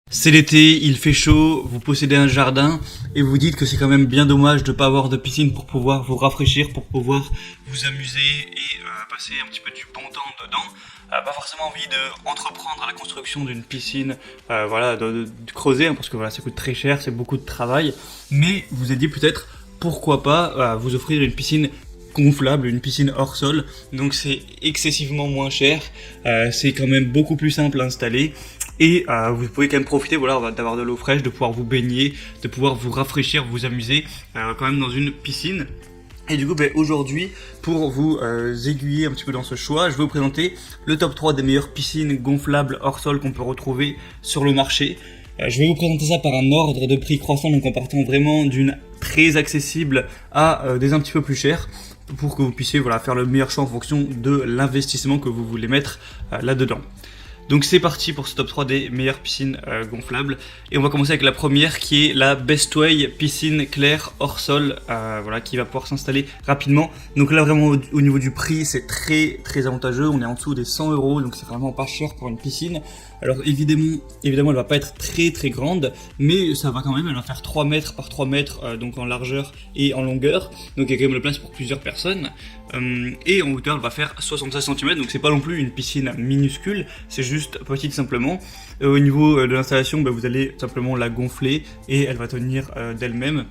C'est l'été, il fait chaud, vous possédez un jardin et vous dites que c'est quand même bien dommage de ne pas avoir de piscine pour pouvoir vous rafraîchir, pour pouvoir vous amuser et passer un petit peu du bon temps dedans. Pas forcément envie de entreprendre la construction d'une piscine, de creuser, hein, parce que voilà, ça coûte très cher, c'est beaucoup de travail. Mais vous vous êtes dit peut-être pourquoi pas vous offrir une piscine gonflable, une piscine hors sol, donc c'est excessivement moins cher, c'est quand même beaucoup plus simple à installer. Et vous pouvez quand même profiter d'avoir de l'eau fraîche, de pouvoir vous baigner, de pouvoir vous rafraîchir, vous amuser quand même dans une piscine. Et du coup, aujourd'hui, pour vous aiguiller un petit peu dans ce choix, je vais vous présenter le top 3 des meilleures piscines gonflables hors sol qu'on peut retrouver sur le marché. Je vais vous présenter ça par un ordre de prix croissant, donc en partant vraiment d'une très accessible à des un petit peu plus chères, pour que vous puissiez faire le meilleur choix en fonction de l'investissement que vous voulez mettre là-dedans. Donc c'est parti pour ce top 3 des meilleures piscines gonflables. Et on va commencer avec la première qui est la Bestway piscine claire hors sol, qui va pouvoir s'installer rapidement. Donc là vraiment au niveau du prix c'est très très avantageux, on est en dessous des 100 €, donc c'est vraiment pas cher pour une piscine. Alors évidemment elle va pas être très très grande, mais ça va quand même, elle va faire 3 mètres par 3 mètres, donc en largeur et en longueur. Donc il y a quand même la place pour plusieurs personnes. Et en hauteur elle va faire 76 cm, donc c'est pas non plus une piscine minuscule, c'est juste petite simplement. Au niveau de l'installation, vous allez simplement la gonfler et elle va tenir d'elle-même.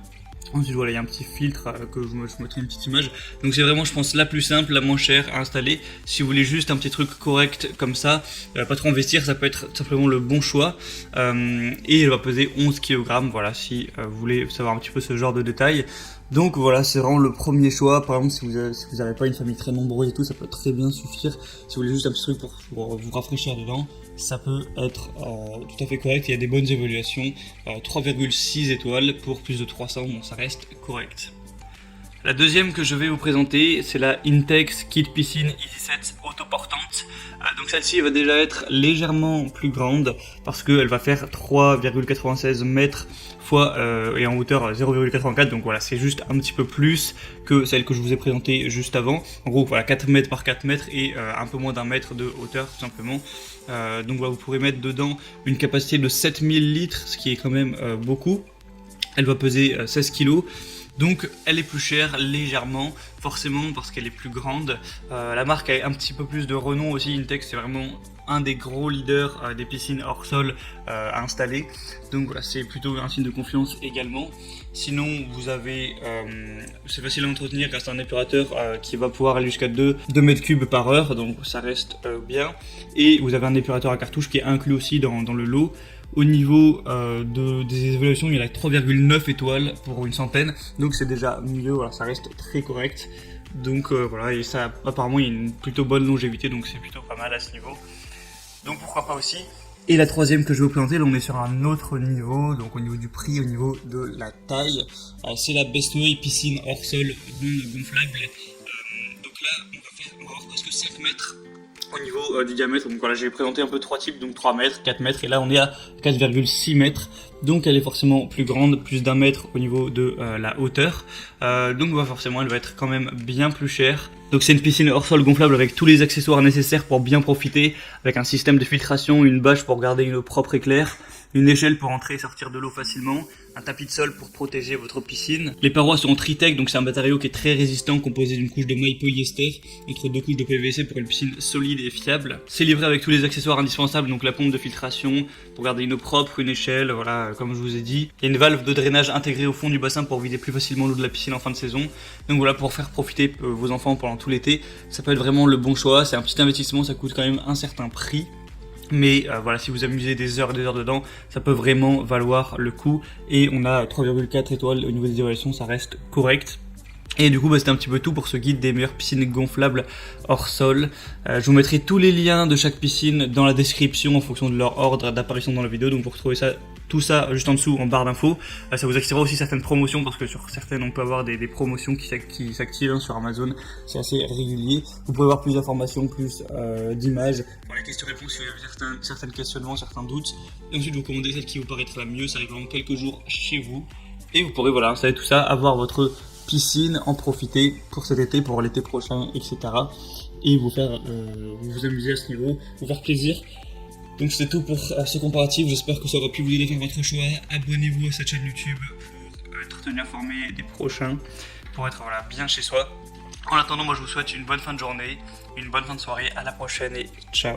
Ensuite voilà, il y a un petit filtre que je mettrai une petite image. Donc c'est vraiment, je pense, la plus simple, la moins chère à installer. Si vous voulez juste un petit truc correct comme ça, pas trop investir, ça peut être simplement le bon choix. Et elle va peser 11 kg, voilà, si vous voulez savoir un petit peu ce genre de détails. Donc voilà, c'est vraiment le premier choix. Par exemple, si vous n'avez pas une famille très nombreuse et tout, ça peut très bien suffire. Si vous voulez juste un petit truc pour vous rafraîchir dedans, ça peut être tout à fait correct. Il y a des bonnes évaluations, 3,6 étoiles pour plus de 300, bon ça reste correct. La deuxième que je vais vous présenter, c'est la Intex Kit Piscine EasySet autoportante. Donc celle-ci va déjà être légèrement plus grande parce qu'elle va faire 3,96 mètres et en hauteur 0,84, donc voilà, c'est juste un petit peu plus que celle que je vous ai présentée juste avant. En gros, voilà, 4 mètres par 4 mètres et un peu moins d'un mètre de hauteur tout simplement. Donc voilà, vous pourrez mettre dedans une capacité de 7000 litres, ce qui est quand même beaucoup. Elle va peser 16 kg. Donc elle est plus chère légèrement, forcément parce qu'elle est plus grande. La marque a un petit peu plus de renom aussi. Intex c'est vraiment un des gros leaders des piscines hors sol à installer. Donc voilà, c'est plutôt un signe de confiance également. Sinon vous avez, c'est facile à entretenir grâce à un épurateur qui va pouvoir aller jusqu'à 2 mètres cubes par heure, donc ça reste bien. Et vous avez un épurateur à cartouche qui est inclus aussi dans le lot. Au niveau des évaluations, il y en a 3,9 étoiles pour une centaine, donc c'est déjà mieux, voilà, ça reste très correct. Donc voilà, et ça apparemment il y a une plutôt bonne longévité, donc c'est plutôt pas mal à ce niveau. Donc pourquoi pas aussi. Et la troisième que je vais vous présenter, là on est sur un autre niveau, donc au niveau du prix, au niveau de la taille, c'est la Bestway piscine hors sol gonflable. Donc là on va avoir presque 5 mètres. Au niveau du diamètre, donc voilà, j'ai présenté un peu 3 types, donc 3 mètres, 4 mètres, et là on est à 4,6 mètres, donc elle est forcément plus grande, plus d'1 mètre au niveau de la hauteur, donc forcément elle va être quand même bien plus chère. Donc c'est une piscine hors sol gonflable avec tous les accessoires nécessaires pour bien profiter, avec un système de filtration, une bâche pour garder une eau propre et claire, une échelle pour entrer et sortir de l'eau facilement, un tapis de sol pour protéger votre piscine. Les parois sont en Tritec, donc c'est un matériau qui est très résistant, composé d'une couche de maille polyester entre 2 couches de PVC pour une piscine solide et fiable. C'est livré avec tous les accessoires indispensables, donc la pompe de filtration pour garder une eau propre, une échelle, voilà, comme je vous ai dit. Il y a une valve de drainage intégrée au fond du bassin pour vider plus facilement l'eau de la piscine en fin de saison. Donc voilà, pour faire profiter vos enfants pendant tout l'été, ça peut être vraiment le bon choix. C'est un petit investissement, ça coûte quand même un certain prix. Mais voilà, si vous amusez des heures et des heures dedans, ça peut vraiment valoir le coup. Et on a 3,4 étoiles au niveau des évaluations, ça reste correct. Et du coup, c'était un petit peu tout pour ce guide des meilleures piscines gonflables hors sol. Je vous mettrai tous les liens de chaque piscine dans la description en fonction de leur ordre d'apparition dans la vidéo. Donc vous retrouvez tout ça juste en dessous en barre d'infos. Ça vous activera aussi certaines promotions parce que sur certaines on peut avoir des promotions qui s'activent sur Amazon. C'est assez régulier. Vous pouvez avoir plus d'informations, plus d'images pour les questions-réponses si vous avez certains questionnements, certains doutes. Et ensuite vous commandez celle qui vous paraîtra mieux. Ça arrive en quelques jours chez vous. Et vous pourrez installer tout ça, avoir votre piscine, en profiter pour cet été, pour l'été prochain, etc. Et vous amuser à ce niveau, vous faire plaisir. Donc c'était tout pour ce comparatif, j'espère que ça aura pu vous aider à faire votre choix. Abonnez-vous à cette chaîne YouTube pour être tenu informé des prochains, pour être voilà, bien chez soi. En attendant, moi je vous souhaite une bonne fin de journée, une bonne fin de soirée, à la prochaine et ciao.